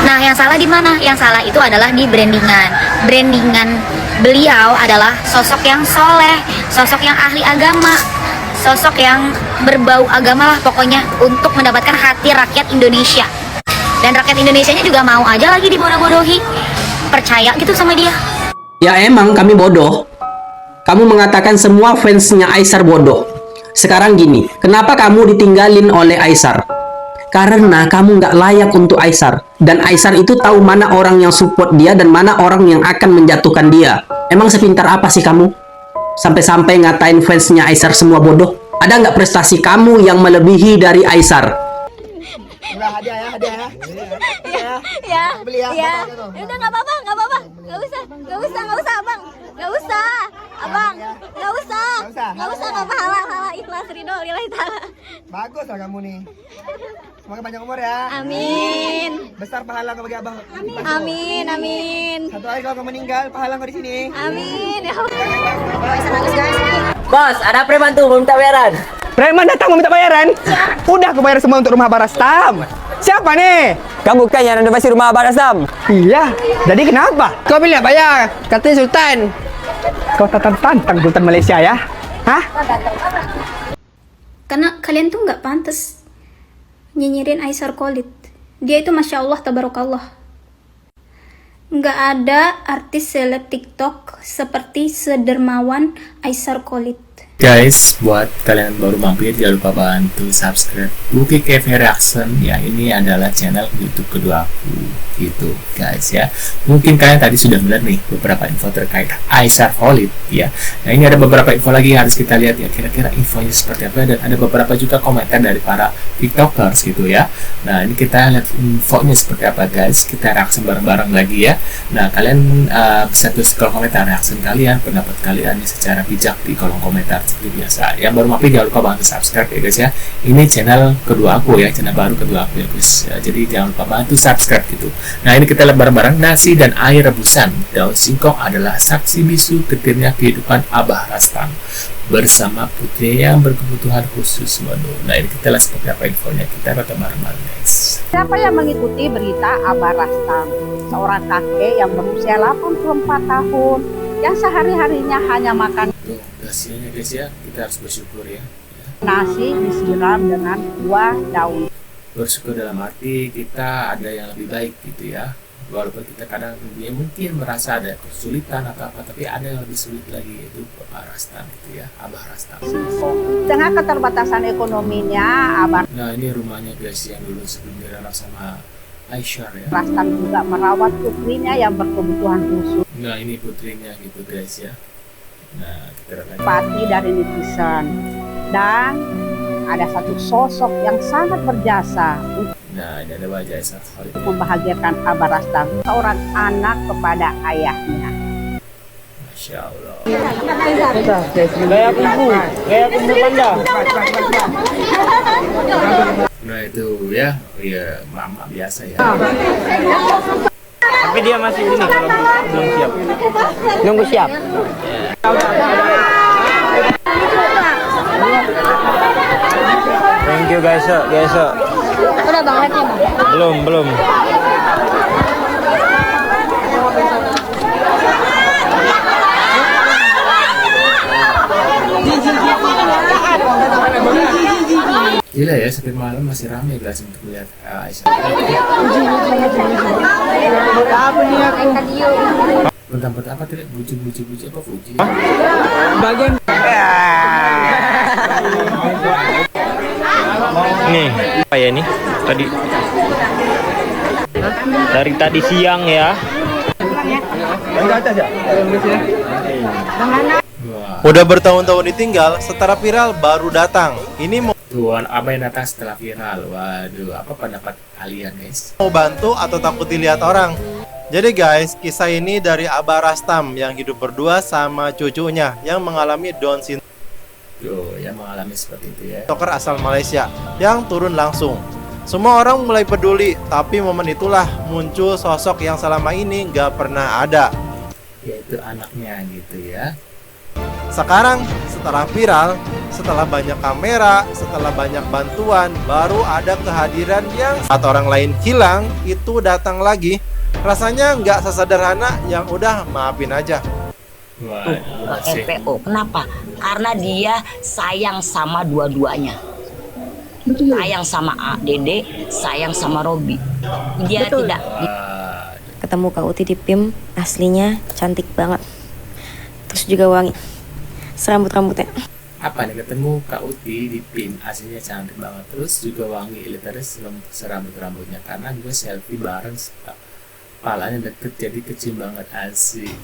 Nah, yang salah di mana? Yang salah itu adalah di brandingan. Brandingan beliau adalah sosok yang soleh, sosok yang ahli agama, sosok yang berbau agama lah pokoknya, untuk mendapatkan hati rakyat Indonesia. Dan rakyat Indonesianya juga mau aja lagi dibodoh-bodohi, percaya gitu sama dia. Ya emang kami bodoh. Kamu mengatakan semua fansnya Aisar bodoh. Sekarang gini, kenapa kamu ditinggalin oleh Aisar? Karena kamu nggak layak untuk Aisar. Dan Aisar itu tahu mana orang yang support dia dan mana orang yang akan menjatuhkan dia. Emang sepintar apa sih kamu? Sampai-sampai ngatain fansnya Aisar semua bodoh. Ada nggak prestasi kamu yang melebihi dari Aisar? Udah hadiah ya. Ya, Beli ya. ya. Udah nggak apa-apa. Nggak usah abang. Nggak usah, abang. Nggak usah pahala ikhlas ridho lillahi ta'ala. Bagus lah kamu nih. Semoga panjang umur ya. Amin. Besar pahala kau bagi abang. Amin. Satu hari kalau kau meninggal, pahala kau di sini. Amin. Ya Allah. Bagus guys. Bos, ada preman tuh minta bayaran. Preman datang meminta bayaran? Udah aku bayar semua untuk rumah Barastam. Siapa nih? Kamu kan yang renovasi rumah Abang Rastam. Iya. Jadi kenapa? Kau bilang bayar. Katanya Sultan. Kau tantang Sultan Malaysia ya? Hah? Karena kalian tuh nggak pantas nyinyirin Aisar Khalid. Dia itu Masya Allah, Tabarakallah. Nggak ada artis seleb TikTok seperti sedermawan Aisar Khalid. Guys, buat kalian baru mampir jangan lupa bantu subscribe Buki Cafe Reaction ya. Ini adalah channel YouTube kedua aku gitu guys ya. Mungkin kalian tadi sudah melihat nih beberapa info terkait Aisar Khalid ya. Nah, ini ada beberapa info lagi yang harus kita lihat ya, kira-kira infonya seperti apa, dan ada beberapa juga komentar dari para tiktokers gitu ya. Nah, ini kita lihat infonya seperti apa guys. Kita reaction bareng-bareng lagi ya. Nah, kalian bisa tulis kolom komentar reaction kalian, pendapat kalian secara bijak di kolom komentar seperti biasa. Yang baru mampir jangan lupa bantu subscribe ya guys ya. Ini channel kedua aku ya, channel baru kedua aku ya guys ya, jadi jangan lupa bantu subscribe gitu. Nah, ini kita lihat bareng-bareng. Nasi dan air rebusan daun singkong adalah saksi bisu getirnya kehidupan Abah Rastam bersama putrinya yang berkebutuhan khusus. Waduh, nah ini kita lihat seperti apa infonya. Kita baca bareng-bareng guys. Siapa yang mengikuti berita Abah Rastam, seorang kakek yang berusia 84 tahun, yang sehari-harinya hanya makan Hasilnya guys ya, kita harus bersyukur ya. nasi disiram dengan buah daun. Bersyukur dalam arti kita ada yang lebih baik gitu ya. Walaupun kita kadang dia mungkin merasa ada kesulitan atau apa, tapi ada yang lebih sulit lagi, yaitu Bapak Rastam gitu ya, Abah Rastam. Dengan keterbatasan ekonominya, Abah Nah, ini rumahnya guys yang dulu sebelum dirawat sama Aisyah ya. Rastam juga merawat putrinya yang berkebutuhan khusus. Nah, ini putrinya gitu guys ya. Nah, kita lihat lagi. Simpati dari netizen. Dan ada satu sosok yang sangat berjasa Nah, ini ada wajah Aisar Khalid. untuk membahagiakan Abah Rastam, seorang anak kepada ayahnya. Masya Allah. Nah, itu ya, ya mama biasa ya. Tapi dia masih ini kalau belum siap. Nunggu siap. Thank you guys. Udah bang, lihatnya bang. Belum. Gila ya, sampai malam masih ramai guys untuk melihat Aisyah. Bentar-bentar apa tadi? Buji apa Fuji? Bagian nih apa ya ini dari tadi siang ya. Wah, Udah bertahun-tahun ditinggal, setara viral baru datang. Ini Tuan apa yang datang setelah viral? Waduh, apa pendapat kalian guys? mau bantu atau takut dilihat orang? Jadi guys, kisah ini dari Abah Rastam yang hidup berdua sama cucunya yang mengalami Down syndrome, Tuh, yang mengalami seperti itu ya. TikToker asal Malaysia yang turun langsung. Semua orang mulai peduli, tapi momen itulah muncul sosok yang selama ini nggak pernah ada. Yaitu anaknya gitu ya. Sekarang setelah viral, setelah banyak kamera, setelah banyak bantuan, baru ada kehadiran yang saat orang lain hilang, itu datang lagi. Rasanya nggak sesederhana yang udah maafin aja. Wah, LPO. Kenapa? Karena dia sayang sama dua-duanya. Sayang sama Dede, sayang sama Robi. Dia tidak ketemu Kak Uti di PIM, aslinya cantik banget. Terus juga wangi. Serambut-rambutnya. apa nih, ketemu Kak Uti di PIM, aslinya cantik banget, terus juga wangi, terus serambut-rambutnya, karena gue selfie bareng, kepalanya deket jadi kecil banget, asik.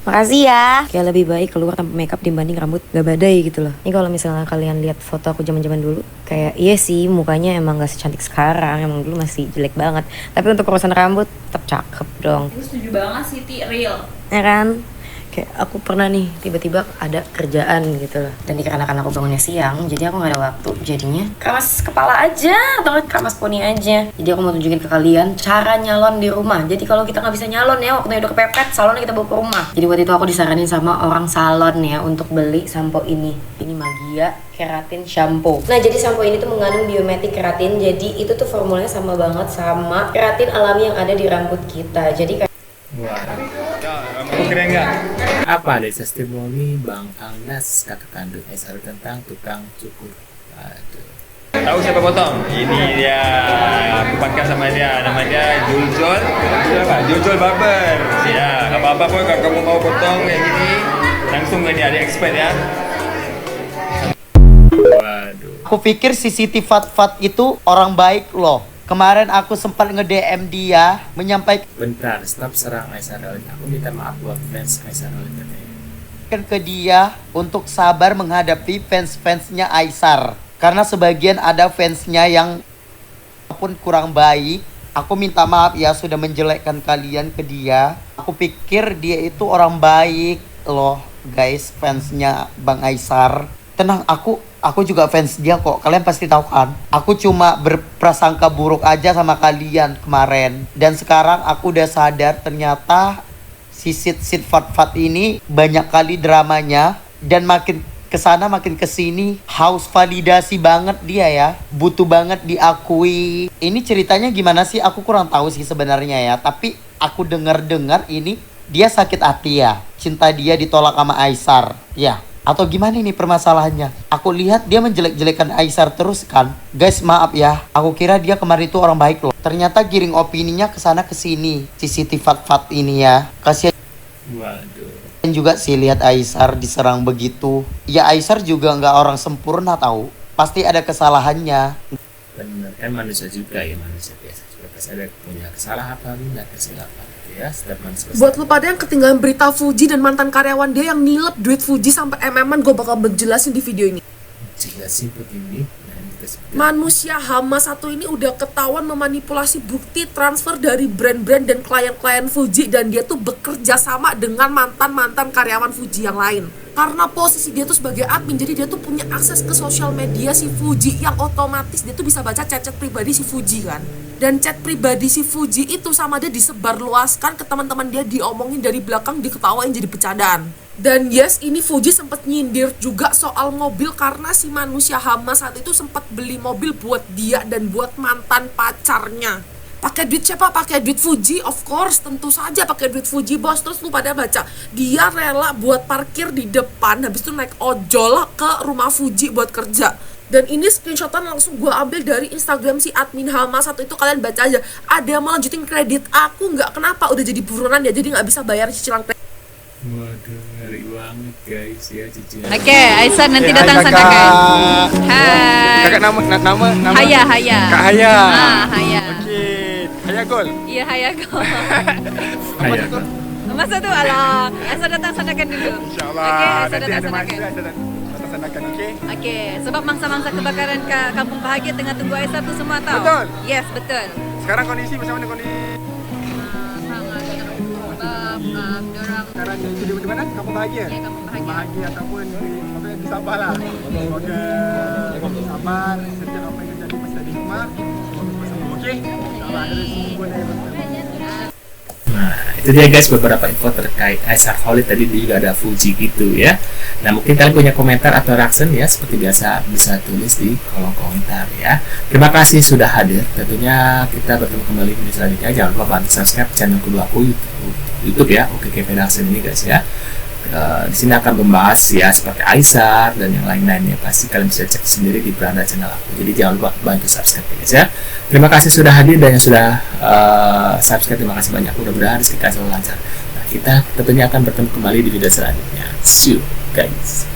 Makasih ya. Kayak lebih baik keluar tanpa makeup dibanding rambut gak badai gitu loh. Ini kalau misalnya kalian lihat foto aku zaman-zaman dulu, kayak iya sih mukanya emang gak secantik sekarang, emang dulu masih jelek banget. Tapi untuk urusan rambut tetap cakep dong. Aku setuju banget sih, Ti, real. Ya kan? Kayak aku pernah nih tiba-tiba ada kerjaan gitu loh, dan dikarenakan aku bangunnya siang jadi aku gak ada waktu, jadinya keramas kepala aja atau keramas poni aja. Jadi aku mau tunjukin ke kalian cara nyalon di rumah. Jadi kalau kita nggak bisa nyalon ya, waktunya udah kepepet, salonnya kita bawa ke rumah. Jadi waktu itu aku disaranin sama orang salon ya untuk beli sampo ini Magia Keratin Shampoo. Nah jadi sampo ini tuh mengandung biometik keratin, jadi itu tuh formulanya sama banget sama keratin alami yang ada di rambut kita. Jadi kayak keren nggak? Apa ada testimoni Bang Agnes, kakak kandung Aisar, tentang tukang cukur? Aduh. Tahu siapa potong? Ini dia, aku pakai sama dia, nama dia Juljol. Juljol Barber. Ya, apa-apa pun kalau kamu mau potong kayak gini, langsung ke dia, expert ya. Waduh. Aku pikir si Siti Fat itu orang baik loh. Kemarin aku sempat nge-DM dia menyampaikan Bentar, stop serang Aisar Olin. Aku minta maaf buat fans Aisar Olin katanya. ke dia untuk sabar menghadapi fans-fansnya Aisar. Karena sebagian ada fansnya yang pun kurang baik. Aku minta maaf ya sudah menjelekkan kalian ke dia. Aku pikir dia itu orang baik loh guys, fansnya Bang Aisar. Tenang, aku juga fans dia kok. Kalian pasti tahu kan. Aku cuma berprasangka buruk aja sama kalian kemarin. Dan sekarang aku udah sadar ternyata si Sit Fat ini banyak kali dramanya. Dan makin kesana makin kesini haus validasi banget dia ya. Butuh banget diakui. Ini ceritanya gimana sih? Aku kurang tahu sih sebenarnya ya. Tapi aku dengar ini dia sakit hati ya. Cinta dia ditolak sama Aisar. Ya. Atau gimana ini permasalahannya? Aku lihat dia menjelek-jelekan Aisar terus kan. Guys maaf ya, aku kira dia kemarin itu orang baik loh. Ternyata giring opininya kesana kesini. Si Siti Fat ini ya. Kasihan. Waduh. Dan juga sih lihat Aisar diserang begitu. Ya Aisar juga nggak orang sempurna tahu. Pasti ada kesalahannya. Bener, kan manusia juga ya, manusia biasa juga pasti ada punya kesalahan, nggak kesilapan. Ya, buat lu pada yang ketinggalan berita Fuji dan mantan karyawan dia yang nilep duit Fuji sampai MM-an, gue bakal menjelasin di video ini. Jelasin begini. Manusia Hama satu ini udah ketahuan memanipulasi bukti transfer dari brand-brand dan klien-klien Fuji, dan dia tuh bekerja sama dengan mantan-mantan karyawan Fuji yang lain. Karena posisi dia tuh sebagai admin, jadi dia tuh punya akses ke sosial media si Fuji yang otomatis dia tuh bisa baca chat-chat pribadi si Fuji kan. Dan chat pribadi si Fuji itu sama dia disebarluaskan ke teman-teman dia, diomongin dari belakang, diketawain jadi bercandaan. Dan yes, ini Fuji sempat nyindir juga soal mobil karena si manusia Hama saat itu sempat beli mobil buat dia dan buat mantan pacarnya. Pakai duit siapa? Pakai duit Fuji, of course, tentu saja pakai duit Fuji bos. Terus lu pada baca, dia rela buat parkir di depan, habis itu naik ojol ke rumah Fuji buat kerja. Dan ini screenshotan langsung gue ambil dari Instagram si admin Hama satu itu, kalian baca aja. Ada mau lanjutin kredit aku nggak, kenapa? Udah jadi buronan ya, jadi nggak bisa bayar cicilan kredit. Waduh, ngeri banget guys ya cicilan. Oke, Aisyah nanti datang sana kan. Hai. Kakak nama Haya. Kak Haya. Haya. Oke. Haya Gol. Iya, Haya Gol. Haya. Masa tuh ala, Aisyah datang sana kan dulu. Insyaallah. Oke, Aisyah Nanti datang ada sana masa kan. datang sana kan, oke? Oke, sebab mangsa-mangsa kebakaran ke Kampung Bahagia tengah tunggu Aisyah tuh semua tahu. Betul. Yes, betul. Sekarang kondisi macam mana kondisi? Sekarang di mana? Kampung Bahagia? Ya, Kampung Bahagia. Bahagia ataupun di Sabah lah. Semoga sabar, setiap apa yang terjadi masih ada hikmah. Okey? Kalau ada semua boleh. Nah, itu dia guys beberapa info terkait Aisar Khalid. Tadi juga ada Fuji gitu ya. Nah mungkin kalian punya komentar atau reaction ya, seperti biasa bisa tulis di kolom komentar ya. Terima kasih sudah hadir. Tentunya kita bertemu kembali di video selanjutnya. Jangan lupa bantu subscribe channel kedua aku YouTube ya, Oke Kevin Reaction ini guys ya. Di sini akan membahas ya seperti Aisar dan yang lain-lainnya, pasti kalian bisa cek sendiri di beranda channel aku. Jadi jangan lupa bantu subscribe guys ya. Terima kasih sudah hadir dan yang sudah subscribe, terima kasih banyak. Mudah-mudahan rezeki kalian selalu lancar. Nah kita tentunya akan bertemu kembali di video selanjutnya. See you guys.